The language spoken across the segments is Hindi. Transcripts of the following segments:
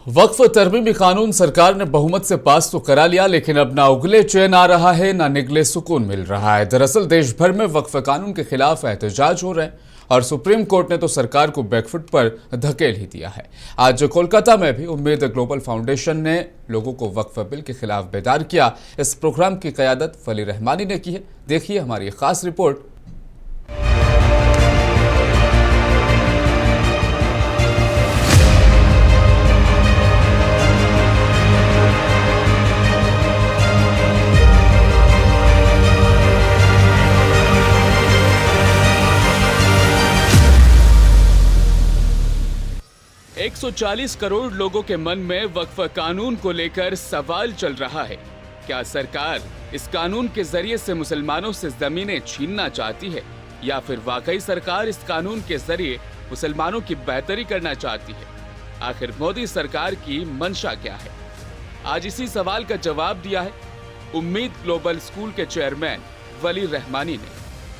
वक्फ तरमीमी कानून सरकार ने बहुमत से पास तो करा लिया, लेकिन अब ना उगले चैन आ रहा है ना निगले सुकून मिल रहा है। दरअसल देश भर में वक्फ कानून के खिलाफ एहतजाज हो रहे हैं और सुप्रीम कोर्ट ने तो सरकार को बैकफुट पर धकेल ही दिया है। आज कोलकाता में भी उम्मीद ग्लोबल फाउंडेशन ने लोगों को वक्फ बिल के खिलाफ बेदार किया। इस प्रोग्राम की क़यादत वली रहमानी ने की है। देखिए हमारी खास रिपोर्ट। एक 140 करोड़ लोगों के मन में वक्फ कानून को लेकर सवाल चल रहा है। क्या सरकार इस कानून के जरिए से मुसलमानों से जमीनें छीनना चाहती है या फिर वाकई सरकार इस कानून के जरिए मुसलमानों की बेहतरी करना चाहती है? आखिर मोदी सरकार की मंशा क्या है? आज इसी सवाल का जवाब दिया है उम्मीद ग्लोबल स्कूल के चेयरमैन वली रहमानी ने।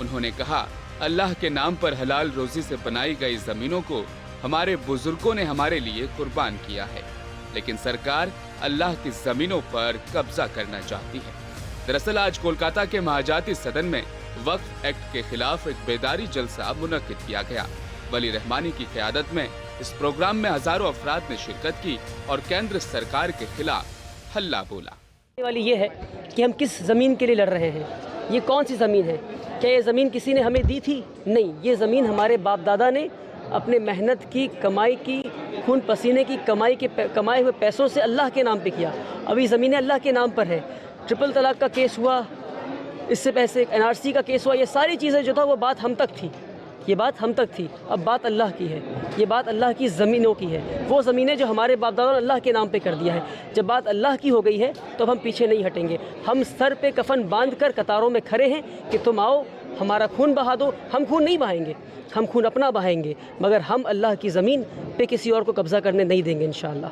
उन्होंने कहा, अल्लाह के नाम पर हलाल रोजी से बनाई गई जमीनों को हमारे बुजुर्गों ने हमारे लिए कुर्बान किया है, लेकिन सरकार अल्लाह की जमीनों पर कब्जा करना चाहती है। दरअसल आज कोलकाता के महाजाती सदन में वक्फ एक्ट के खिलाफ एक बेदारी जलसा मुनक्किद किया गया। वली रहमानी की क़यादत में इस प्रोग्राम में हजारों अफराद ने शिरकत की और केंद्र सरकार के खिलाफ हल्ला बोला। वाली ये है कि हम किस ज़मीन के लिए लड़ रहे हैं, ये कौन सी ज़मीन है? क्या ये ज़मीन किसी ने हमें दी थी? नहीं, ये ज़मीन हमारे बाप दादा ने अपने मेहनत की कमाई की, खून पसीने की कमाए हुए पैसों से अल्लाह के नाम पे किया। अभी ज़मीनें अल्लाह के नाम पर है। ट्रिपल तलाक का केस हुआ, इससे पहले NRC का केस हुआ। ये सारी चीज़ें जो था वो बात हम तक थी, ये बात हम तक थी। अब बात अल्लाह की है, ये बात अल्लाह की ज़मीनों की है। वो ज़मीनें जो हमारे बाप दादा ने अल्लाह के नाम पे कर दिया है। जब बात अल्लाह की हो गई है तो अब हम पीछे नहीं हटेंगे। हम सर पे कफन बांध कर कतारों में खड़े हैं कि तुम आओ हमारा खून बहा दो। हम खून नहीं बहाएंगे, हम खून अपना बहाएंगे, मगर हम अल्लाह की ज़मीन पे किसी और को कब्जा करने नहीं देंगे इंशाअल्लाह।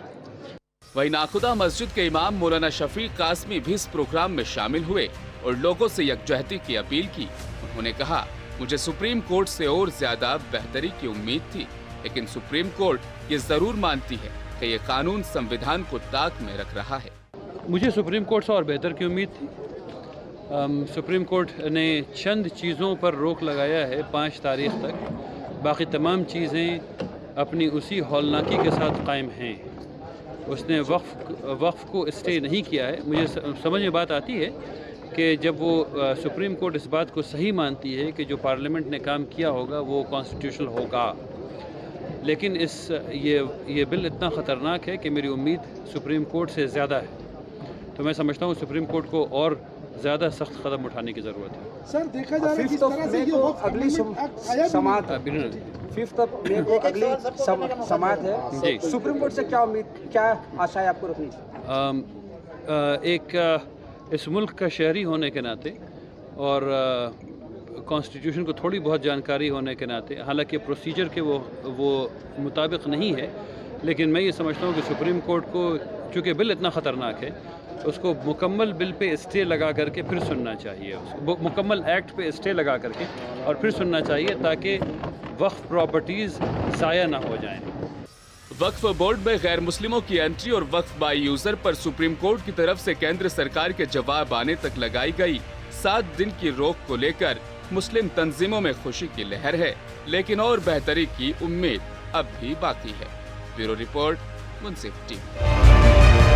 वहीं नाखुदा मस्जिद के इमाम मौलाना शफीक कासमी भी इस प्रोग्राम में शामिल हुए और लोगों से यकजहती की अपील की। उन्होंने कहा, मुझे सुप्रीम कोर्ट से और ज्यादा बेहतरी की उम्मीद थी, लेकिन सुप्रीम कोर्ट ये जरूर मानती है कि ये कानून संविधान को ताक में रख रहा है। मुझे सुप्रीम कोर्ट से और बेहतर की उम्मीद थी। सुप्रीम कोर्ट ने चंद चीज़ों पर रोक लगाया है 5 तारीख तक, बाकी तमाम चीज़ें अपनी उसी हौलनाकी के साथ कायम हैं। उसने वक्फ को स्टे नहीं किया है। मुझे समझ में बात आती है कि जब वो सुप्रीम कोर्ट इस बात को सही मानती है कि जो पार्लियामेंट ने काम किया होगा वो कॉन्स्टिट्यूशनल होगा, लेकिन ये बिल इतना ख़तरनाक है कि मेरी उम्मीद सुप्रीम कोर्ट से ज़्यादा है। तो मैं समझता हूँ सुप्रीम कोर्ट को और ज़्यादा सख्त कदम उठाने की ज़रूरत है। सर, देखा जा रहा है किस तरह से ये अगली समाअत है, 5 मई को अगली समाअत है। सुप्रीम कोर्ट से क्या उम्मीद, क्या आशाएं आपको रखनी चाहिए? एक इस मुल्क का शहरी होने के नाते और कॉन्स्टिट्यूशन को थोड़ी बहुत जानकारी होने के नाते, हालांकि प्रोसीजर के वो मुताबिक नहीं है, लेकिन मैं ये समझता हूँ कि सुप्रीम कोर्ट को, चूँकि बिल इतना ख़तरनाक है, उसको मुकम्मल बिल पे स्टे लगा करके फिर सुनना चाहिए। उसको मुकम्मल एक्ट पे स्टे लगा करके और फिर सुनना चाहिए, ताकि वक्फ प्रॉपर्टीज़ ज़ाया ना हो जाएं। वक्फ बोर्ड में गैर मुस्लिमों की एंट्री और वक्फ बाई यूजर पर सुप्रीम कोर्ट की तरफ से केंद्र सरकार के जवाब आने तक लगाई गई 7 दिन की रोक को लेकर मुस्लिम तंजीमों में खुशी की लहर है, लेकिन और बेहतरी की उम्मीद अब भी बाकी है। ब्यूरो रिपोर्ट, मुंसिफ टीवी।